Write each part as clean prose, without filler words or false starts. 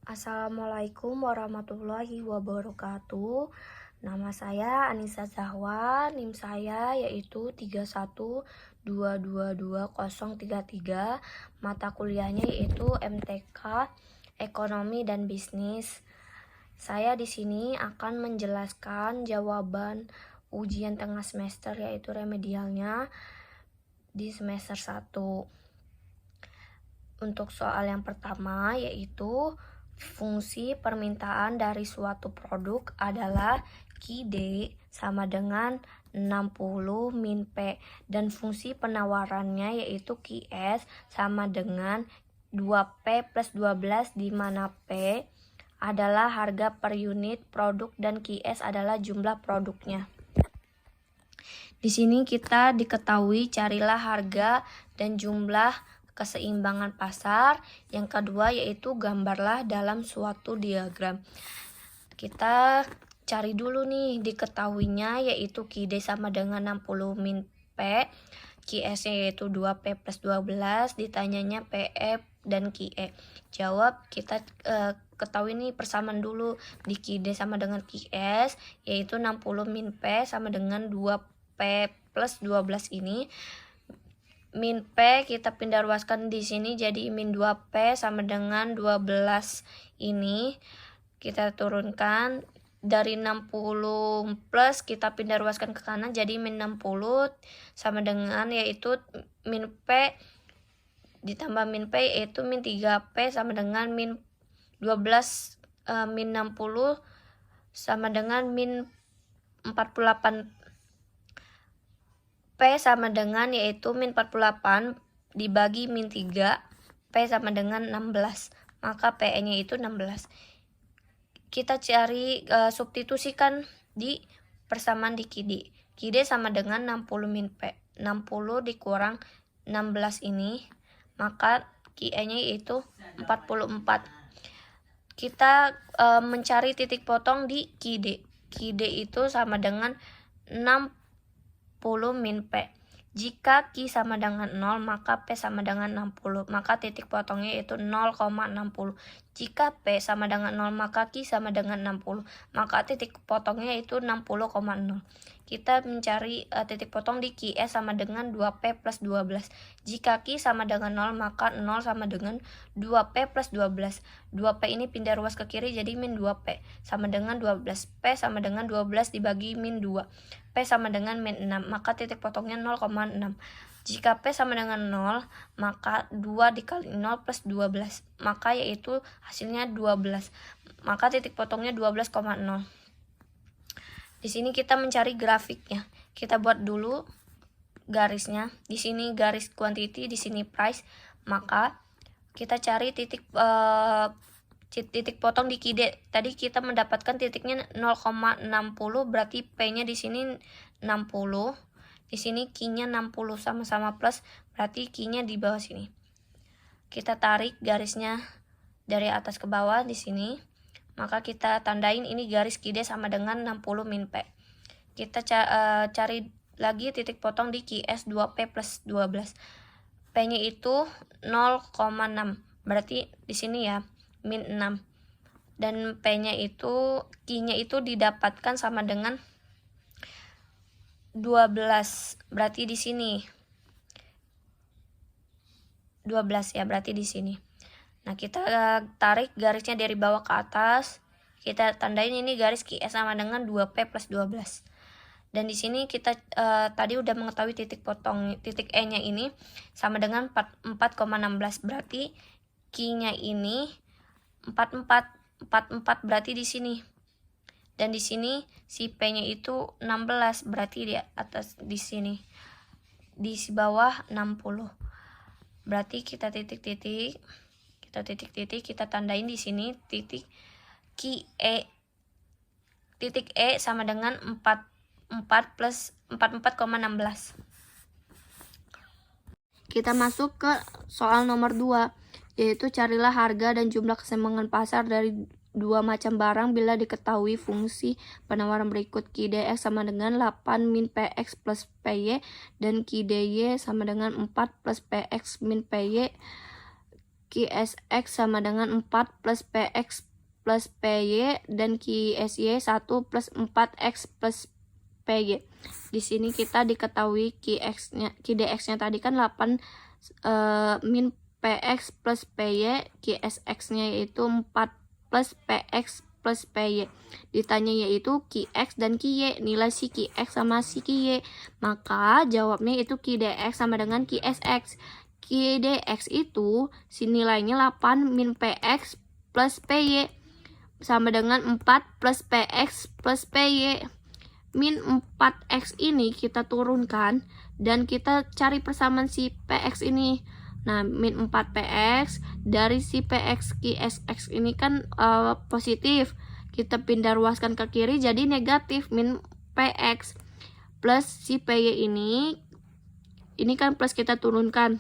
Assalamualaikum warahmatullahi wabarakatuh. Nama saya Anissa Zahwa, NIM saya yaitu 312222033. Mata kuliahnya yaitu MTK Ekonomi dan Bisnis. Saya di sini akan menjelaskan jawaban ujian tengah semester yaitu remedialnya di semester 1. Untuk soal yang pertama yaitu fungsi permintaan dari suatu produk adalah QD sama dengan 60 min P dan fungsi penawarannya yaitu QS sama dengan 2P plus 12 di mana P adalah harga per unit produk dan QS adalah jumlah produknya. Di sini kita diketahui carilah harga dan jumlah keseimbangan pasar. Yang kedua yaitu gambarlah dalam suatu diagram. Kita cari dulu nih diketahuinya yaitu QD sama dengan 60 min P, QS-nya yaitu 2P plus 12, ditanyanya PE dan QE. Jawab kita ketahui nih persamaan dulu di QD sama dengan QS yaitu 60 min P sama dengan 2P plus 12 ini. Min P kita pindah ruaskan di sini jadi min 2P sama dengan 12 ini. Kita turunkan dari 60 plus kita pindah ruaskan ke kanan jadi min 60 sama dengan yaitu min P ditambah min P yaitu min 3P sama dengan min 12 min 60 sama dengan min 48 P sama dengan yaitu min 48 dibagi min 3, P sama dengan 16, maka PE-nya itu 16. Kita cari substitusikan di persamaan di QD. QD sama dengan 60 min P. 60 dikurang 16 ini, maka QE-nya yaitu 44. Kita mencari titik potong di QD. QD itu sama dengan 60 min P. Jika Q sama dengan 0, maka P sama dengan 60. Maka titik potongnya yaitu 0,60. Jika P sama dengan 0, maka Q sama dengan 60. Maka titik potongnya yaitu 60,0. Kita mencari titik potong di QS sama dengan 2P plus 12. Jika Q sama dengan 0, maka 0 sama dengan 2P plus 12. 2P ini pindah ruas ke kiri jadi min 2P sama dengan 12. P sama dengan 12 dibagi min 2. P sama dengan min 6, maka titik potongnya 0,6. Jika P sama dengan 0, maka 2 dikali 0 plus 12, maka yaitu hasilnya 12. Maka titik potongnya 12,0. Di sini kita mencari grafiknya. Kita buat dulu garisnya. Di sini garis quantity, di sini price. Maka kita cari titik potong di QD. Tadi kita mendapatkan titiknya 0,60, berarti P-nya di sini 60. Di sini Q-nya 60 sama-sama plus, berarti Q-nya di bawah sini. Kita tarik garisnya dari atas ke bawah di sini. Maka kita tandain ini garis QD sama dengan 60 min P. Kita cari lagi titik potong di QS 2P plus 12. P-nya itu 0,6. Berarti di sini ya min 6. Dan P-nya itu Q-nya itu didapatkan sama dengan 12. Berarti di sini 12 ya, berarti di sini. Nah, kita tarik garisnya dari bawah ke atas. Kita tandain ini garis QS sama dengan 2P plus 12. Dan di sini kita tadi udah mengetahui titik potong titik E-nya ini sama dengan 4,16. Berarti Q-nya ini 44 berarti di sini. Dan di sini si P-nya itu 16, berarti di atas di sini. Di bawah 60. Berarti kita titik-titik, kita tandain di sini titik QE. Titik E sama dengan 44 plus 44,16. Kita masuk ke soal nomor 2, yaitu carilah harga dan jumlah keseimbangan pasar dari dua macam barang bila diketahui fungsi penawaran berikut. QDX sama dengan 8 min PX plus PY dan QDY sama dengan 4 plus PX min PY. QSX sama dengan 4 plus PX plus PY dan QSY 1 plus 4X plus PY. Di sini kita diketahui QDX-nya tadi kan 8 min PX plus PY, QSX-nya yaitu 4 plus PX plus PY. Ditanya yaitu QX dan QY, nilai si QX sama si QY. Maka jawabnya itu QDX sama dengan QSX. QDX itu si nilainya 8 min PX plus PY sama dengan 4 plus PX plus PY. Min 4X ini kita turunkan dan kita cari persamaan si PX ini. Nah, min 4PX dari si PX QSX ini kan positif. Kita pindah ruaskan ke kiri jadi negatif. Min PX plus si PY ini kan plus kita turunkan.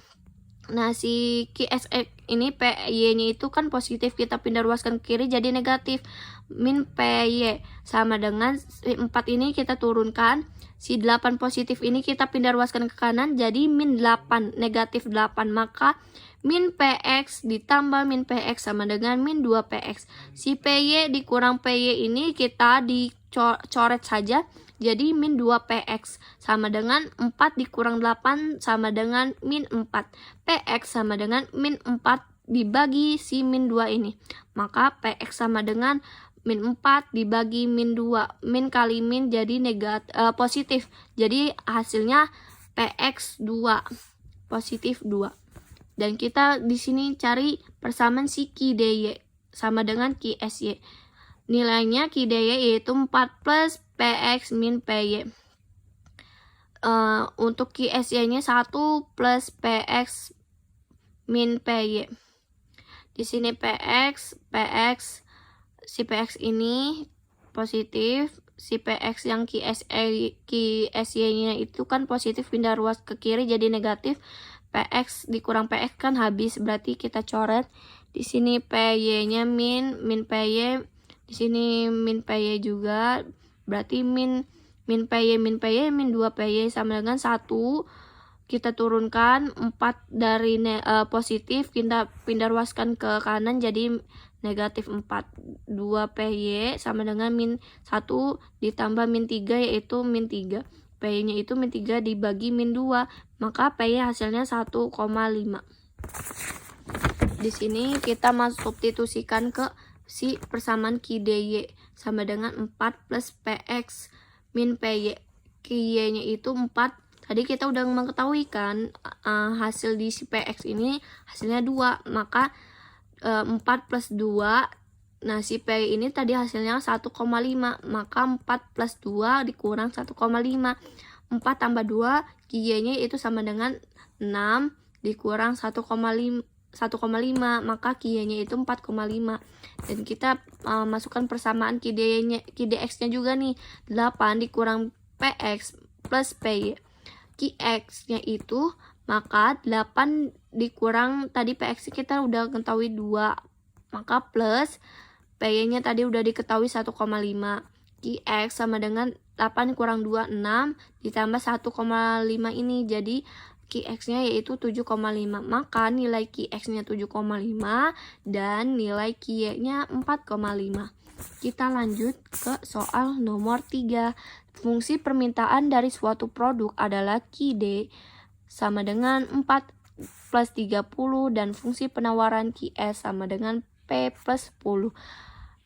Nah, si QSX ini PY-nya itu kan positif, kita pindah ruaskan ke kiri jadi negatif. Min PY sama dengan 4 ini kita turunkan. Si 8 positif ini kita pindah ruaskan ke kanan jadi min 8, negatif 8. Maka min PX ditambah min PX sama dengan min 2PX. Si PY dikurang PY ini kita dicoret saja. Jadi min 2PX sama dengan 4 dikurang 8 sama dengan min 4. PX sama dengan min 4 dibagi si min 2 ini. Maka PX sama dengan min 4 dibagi min 2. Min kali min jadi positif. Jadi hasilnya PX 2. Positif 2. Dan kita di sini cari persamaan si QDY sama dengan QSY. Nilainya QDY yaitu 4 plus PX min PY. Untuk QSY-nya 1 plus PX min PY. Di sini PX, si PX ini positif, si PX yang QSY-nya itu kan positif, pindah ruas ke kiri jadi negatif. PX dikurang PX kan habis, berarti kita coret. Di sini PY-nya min PY, di sini min PY juga, berarti min PY min 2 PY sama dengan 1. Kita turunkan 4 dari positif, kita pindah ruaskan ke kanan jadi negatif 4. 2 PY sama dengan min 1 ditambah min 3 yaitu min 3. PY-nya itu min 3 dibagi min 2, maka PY hasilnya 1,5. Di sini kita substitusikan ke si persamaan QDY sama dengan 4 plus PX min PY. QY-nya itu 4. Tadi kita udah mengetahui kan hasil di si PX ini hasilnya 2. Maka 4 plus 2. Nah, si PY ini tadi hasilnya 1,5. Maka 4 plus 2 dikurang 1,5. 4 tambah 2, QY-nya itu sama dengan 6 dikurang 1,5, maka QY-nya itu 4,5. Dan kita masukkan persamaan QDX-nya juga nih. 8 dikurang PX plus PY. QX-nya itu maka 8 dikurang tadi PX kita udah ketahui 2. Maka plus PY-nya tadi udah diketahui 1,5. QX sama dengan 8 kurang 2, 6 ditambah 1,5 ini. Jadi QX-nya yaitu 7,5. Maka nilai QX-nya 7,5 dan nilai QY-nya 4,5. Kita lanjut ke soal nomor 3. Fungsi permintaan dari suatu produk adalah QD sama dengan 4 plus 30 dan fungsi penawaran QS sama dengan P plus 10.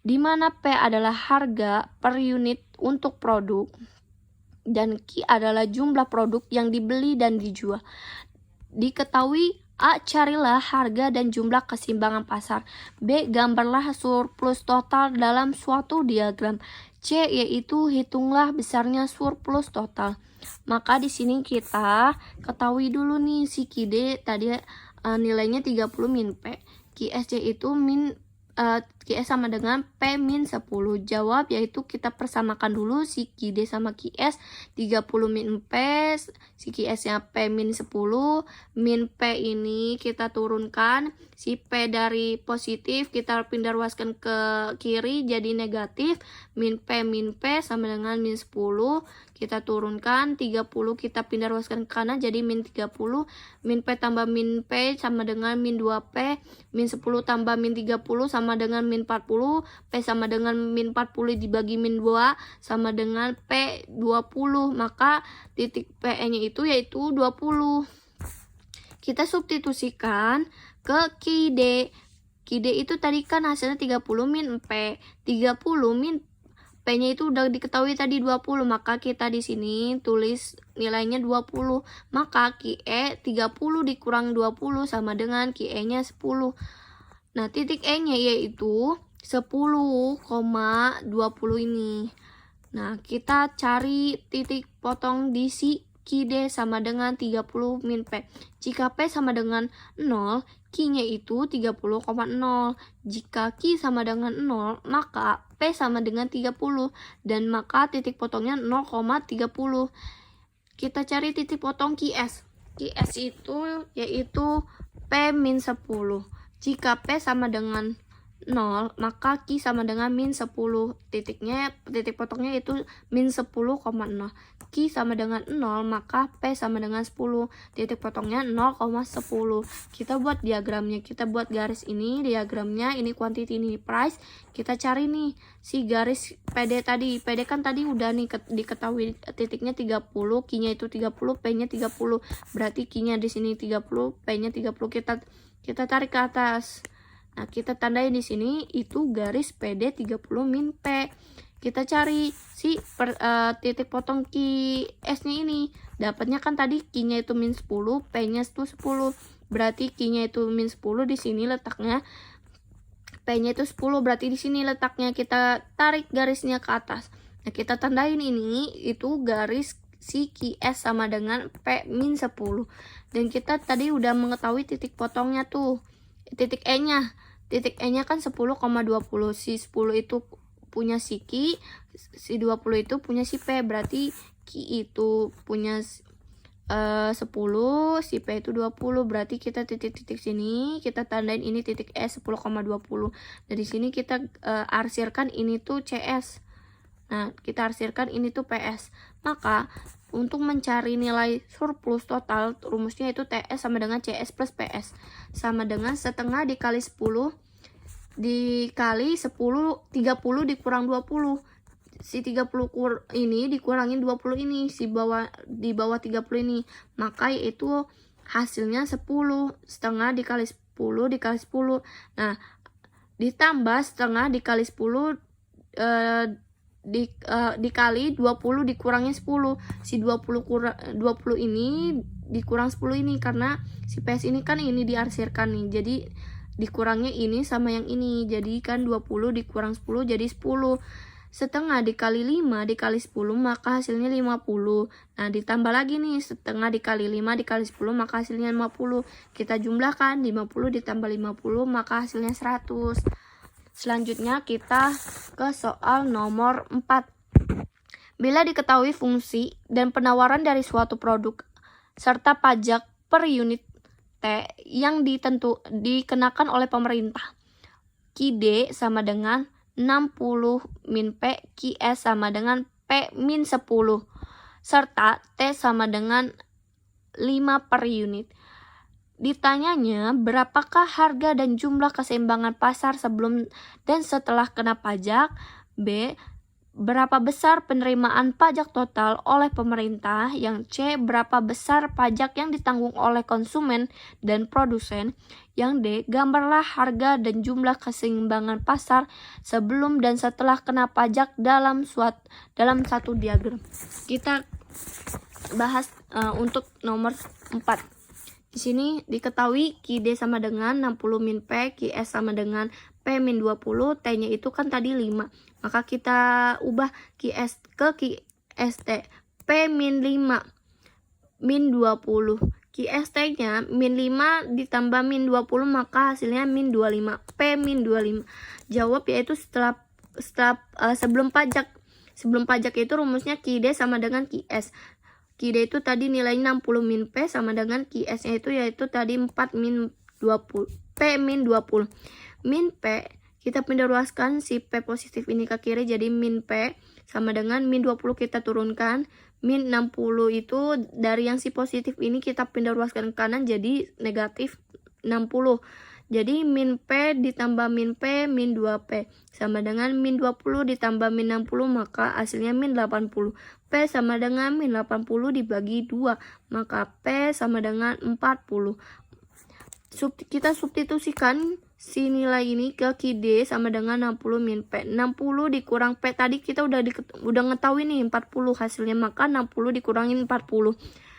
Di mana P adalah harga per unit untuk produk dan Q adalah jumlah produk yang dibeli dan dijual. Diketahui A. Carilah harga dan jumlah keseimbangan pasar. B. Gambarlah surplus total dalam suatu diagram. C. Yaitu hitunglah besarnya surplus total. Maka di sini kita ketahui dulu nih si QD tadi nilainya 30 min P. QSC itu min QS sama dengan P min 10. Jawab yaitu kita persamakan dulu si QD sama QS. 30 min P, si QS nya P min 10. Min P ini kita turunkan. Si P dari positif kita pindah ruaskan ke kiri jadi negatif. Min P sama dengan min 10. Kita turunkan. 30 kita pindah ruaskan ke kanan jadi min 30. Min P tambah min P sama dengan min 2P. Min 10 tambah min 30 sama dengan min 40. P sama dengan min 40 dibagi min 2 sama dengan P 20. Maka titik P-nya itu yaitu 20. Kita substitusikan ke QD. QD itu tadi kan hasilnya 30 min P. 30 min P-nya itu udah diketahui tadi 20, maka kita di sini tulis nilainya 20. Maka QE 30 dikurang 20 sama dengan QE-nya 10. Nah, titik E-nya yaitu 10,20 ini. Nah, kita cari titik potong di si QD sama dengan 30 min P. Jika P sama dengan 0, Q-nya itu 30,0. Jika Q sama dengan 0, maka P sama dengan 30. Dan maka titik potongnya 0,30. Kita cari titik potong QS. QS itu yaitu P min 10. Jika P sama dengan 0, maka Q sama dengan min 10. Titik potongnya itu min 10,0. Q sama dengan 0, maka P sama dengan 10. Titik potongnya 0,10. Kita buat diagramnya. Kita buat garis ini diagramnya. Ini quantity, ini price. Kita cari nih si garis PD tadi. PD kan tadi udah nih diketahui titiknya 30, Q-nya itu 30, P-nya 30. Berarti Q-nya di sini 30, P-nya 30. Kita tarik ke atas. Nah, kita tandai di sini itu garis PD 30 min P. Kita cari si titik potong QS-nya ini. Dapatnya kan tadi Q-nya itu min 10, P-nya itu 10. Berarti Q-nya itu min 10 di sini letaknya. P-nya itu 10, berarti di sini letaknya. Kita tarik garisnya ke atas. Nah, kita tandain ini itu garis si QS sama dengan P min 10. Dan kita tadi udah mengetahui titik potongnya tuh. Titik E-nya. Titik E-nya kan 10,20. Si 10 itu punya si Q, si 20 itu punya si P. Berarti Q itu punya 10, si P itu 20. Berarti kita titik-titik sini, kita tandain ini titik E 10,20. Dari sini kita arsirkan ini tuh CS. Nah, kita arsirkan ini tuh PS. Maka untuk mencari nilai surplus total, rumusnya itu TS sama dengan CS plus PS. Sama dengan setengah dikali 10 dikali 10, 30 dikurang 20. Si 30 ini dikurangin 20 ini, di bawah 30 ini. Maka yaitu hasilnya 10. Setengah dikali 10 dikali 10. Nah, ditambah setengah dikali 10 dikali 20 dikurangin 10. Si 20 ini dikurang 10 ini karena si PS ini kan ini diarsirkan nih. Jadi dikurangnya ini sama yang ini. Jadi kan 20 dikurang 10 jadi 10. Setengah dikali 5 dikali 10 maka hasilnya 50. Nah, ditambah lagi nih setengah dikali 5 dikali 10 maka hasilnya 50. Kita jumlahkan 50 ditambah 50 maka hasilnya 100. Selanjutnya kita ke soal nomor 4. Bila diketahui fungsi dan penawaran dari suatu produk serta pajak per unit T yang dikenakan oleh pemerintah, QD sama dengan 60 min P, QS sama dengan P min 10, serta T sama dengan 5 per unit. Ditanyanya, berapakah harga dan jumlah keseimbangan pasar sebelum dan setelah kena pajak? B. Berapa besar penerimaan pajak total oleh pemerintah? Yang C. Berapa besar pajak yang ditanggung oleh konsumen dan produsen? Yang D. Gambarlah harga dan jumlah keseimbangan pasar sebelum dan setelah kena pajak dalam satu diagram. Kita bahas untuk nomor 4. Di sini diketahui QD sama dengan 60 min P, QS sama dengan P min 20, T-nya itu kan tadi 5. Maka kita ubah QS ke QST. P min 5 min 20, QST-nya min 5 ditambah min 20, maka hasilnya min 25. P min 25. Jawab yaitu sebelum pajak. Sebelum pajak itu rumusnya QD sama dengan QS. QD itu tadi nilainya 60 min P sama dengan QS-nya itu yaitu tadi 4 min 20. P min 20. Min P kita pindah ruaskan si P positif ini ke kiri jadi min P sama dengan min 20 kita turunkan. Min 60 itu dari yang si positif ini kita pindah ruaskan ke kanan jadi negatif 60. Jadi min P ditambah min P min 2P sama dengan min 20 ditambah min 60 maka hasilnya min 80. P sama dengan min 80 dibagi 2 maka P sama dengan 40. Kita substitusikan si nilai ini ke QD sama dengan 60 min P. 60 dikurang P tadi kita udah ngetahui nih 40 hasilnya, maka 60 dikurangin 40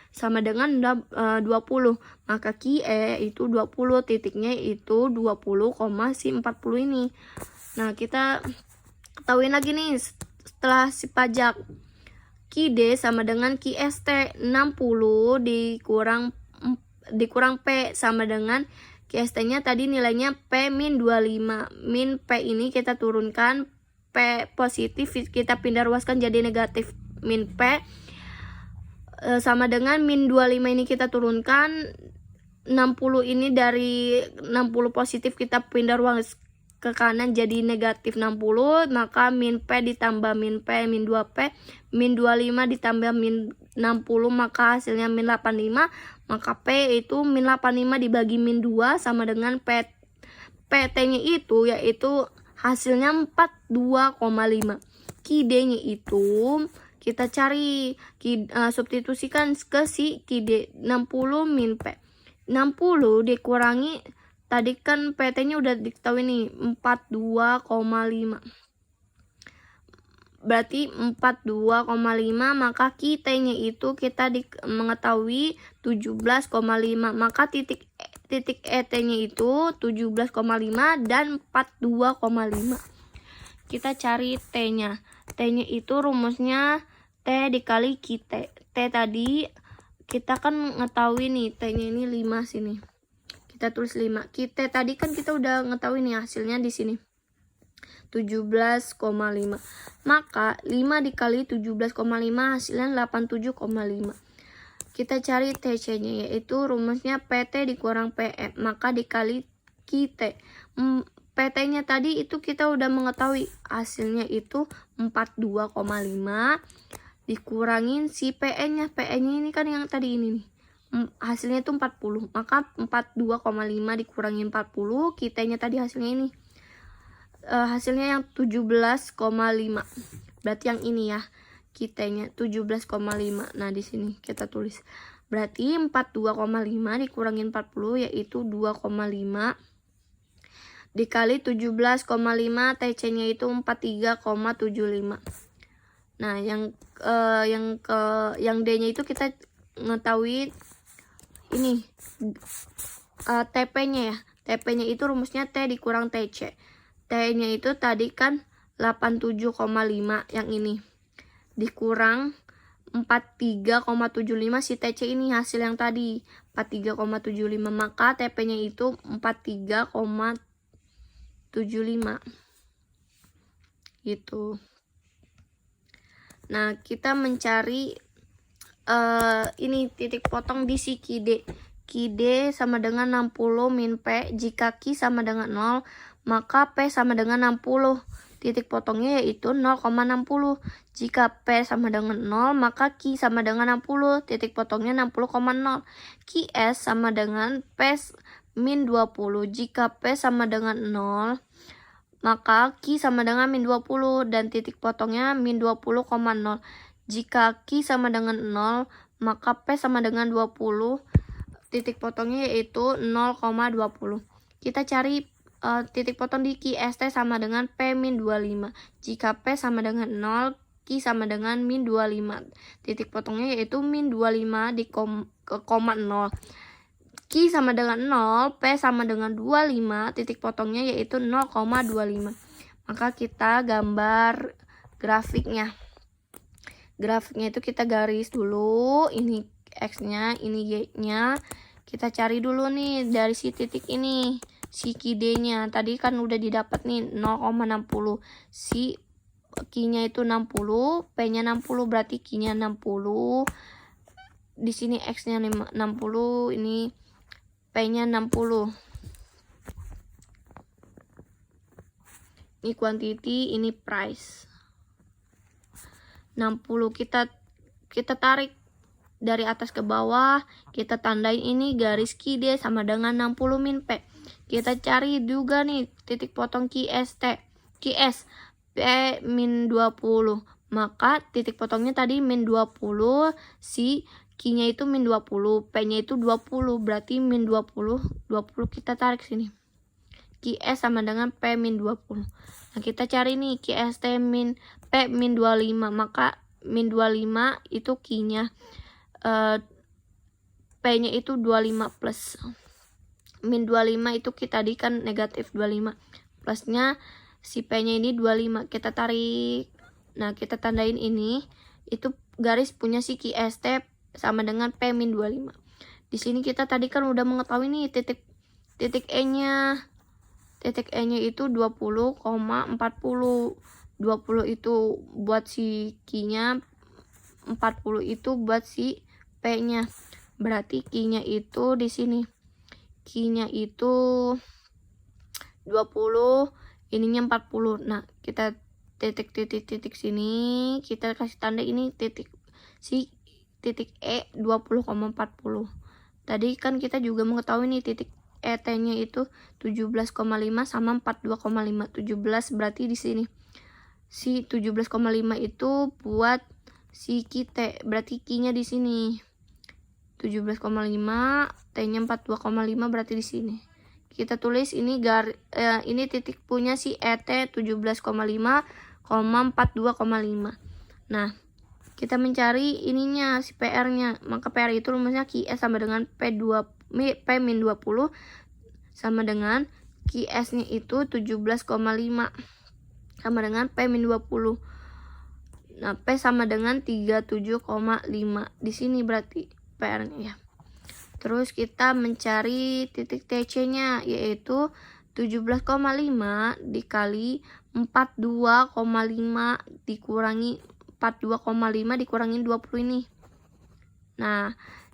sama dengan 20. Maka QE itu 20, titiknya itu 20, si 40 ini. Nah, kita ketahuin lagi nih setelah si pajak. QD sama dengan QST 60 dikurang P sama dengan QST-nya tadi nilainya P min 25. Min P ini kita turunkan, P positif kita pindah ruaskan jadi negatif min P sama dengan min 25 ini kita turunkan, 60 ini dari 60 positif kita pindah ruas ke kanan jadi negatif 60, maka min P ditambah min P min 2P min 25 ditambah min 60 maka hasilnya min 85, maka P itu min 85 dibagi min 2 sama dengan PT nya itu yaitu hasilnya 42,5. QD-nya itu kita cari substitusikan ke si QD 60 min P. 60 dikurangi tadi kan PT-nya udah diketahui nih 42,5. Berarti 42,5 maka QT-nya itu kita mengetahui 17,5. Maka titik ET-nya itu 17,5 dan 42,5. Kita cari T-nya. T-nya itu rumusnya T dikali QT. T tadi kita kan ngetahui nih T-nya ini 5 sini. Kita tulis 5. QT tadi kan kita udah ngetahui nih hasilnya di sini. 17,5. Maka 5 dikali 17,5 hasilnya 87,5. Kita cari TC-nya yaitu rumusnya PT dikurang PE maka dikali QT. PT-nya tadi itu kita udah mengetahui hasilnya itu 42,5 dikurangin si PE-nya. PE-nya ini kan yang tadi ini nih. Hasilnya itu 40. Maka 42,5 dikurangin 40, QT-nya tadi hasilnya ini. Hasilnya yang 17,5. Berarti yang ini ya. QT-nya 17,5. Nah, di sini kita tulis. Berarti 42,5 dikurangin 40 yaitu 2,5 dikali 17,5, TC-nya itu 43,75. Nah, yang D-nya itu kita ngetahui ini TP-nya ya. TP-nya itu rumusnya T dikurang TC. T-nya itu tadi kan 87,5 yang ini. Dikurang 43,75 si TC ini hasil yang tadi 43,75 maka TP-nya itu 43,75 gitu. Nah, kita mencari ini titik potong di si QD. QD sama dengan 60 min P. Jika Q sama dengan 0, maka P sama dengan 60. Titik potongnya yaitu 0,60. Jika P sama dengan 0, maka Q sama dengan 60. Titik potongnya 60,0. QS sama dengan P min 20. Jika P sama dengan 0, maka Q sama dengan min 20 dan titik potongnya min 20,0. Jika Q sama dengan 0, maka P sama dengan 20. Titik potongnya yaitu 0,20. Kita cari titik potong di QST sama dengan P min 25. Jika P sama dengan 0, Q sama dengan min 25. Titik potongnya yaitu min 25 di koma 0. Q sama dengan 0, P sama dengan 25, titik potongnya yaitu 0,25. Maka kita gambar grafiknya. Grafiknya itu kita garis dulu, ini X-nya, ini Y-nya. Kita cari dulu nih dari si titik ini, si Q-D-nya. Tadi kan udah didapat nih 0,60. Si Q-nya itu 60, P-nya 60, berarti Q-nya 60. Di sini X-nya 60, ini P-nya 60. Ini quantity, ini price. 60 kita tarik dari atas ke bawah, kita tandain ini garis Q-D sama dengan 60 min P. Kita cari juga nih titik potong QS P min 20. Maka titik potongnya tadi min 20, si Q-nya itu min 20, P-nya itu 20, berarti min 20 kita tarik sini. QS sama dengan P min 20. Nah, kita cari nih QST min P min 25, maka min 25 itu Q-nya. P-nya itu 25 plus. Min 25 itu kita tadi kan negatif 25. Plusnya si P-nya ini 25. Kita tarik. Nah, kita tandain ini. Itu garis punya si QST sama dengan P min 25. Di sini kita tadi kan udah mengetahui nih titik E-nya. Titik E-nya itu 20,40. 20 itu buat si Q-nya. 40 itu buat si P-nya. Berarti Q-nya itu di sini. Q-nya itu 20, ininya 40. Nah, kita titik sini, kita kasih tanda ini titik E 20,40. Tadi kan kita juga mengetahui nih titik ET-nya itu 17,5 sama 42,5. 17 berarti di sini. Si 17,5 itu buat si Q-T, berarti Q-nya di sini. 17,5, T-nya 42,5 berarti di sini. Kita tulis ini ini titik punya si ET 17,5, 42,5. Nah, kita mencari ininya si PR-nya. Maka PR itu rumusnya QS sama dengan P min 20 sama dengan QS-nya itu 17,5 sama dengan P min 20. Nah, P sama dengan 37,5. Di sini berarti PR-nya ya. Terus kita mencari titik TC-nya, yaitu 17,5 dikali 42,5 dikurangi 42,5 dikurangi 20 ini. Nah,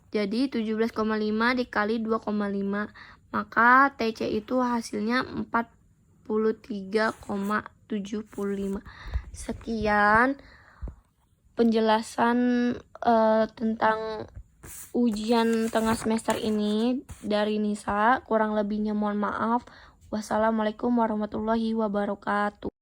jadi 17,5 dikali 2,5. Maka TC itu hasilnya 43,75. Sekian penjelasan tentang ujian tengah semester ini dari Nisa. Kurang lebihnya mohon maaf. Wassalamualaikum warahmatullahi wabarakatuh.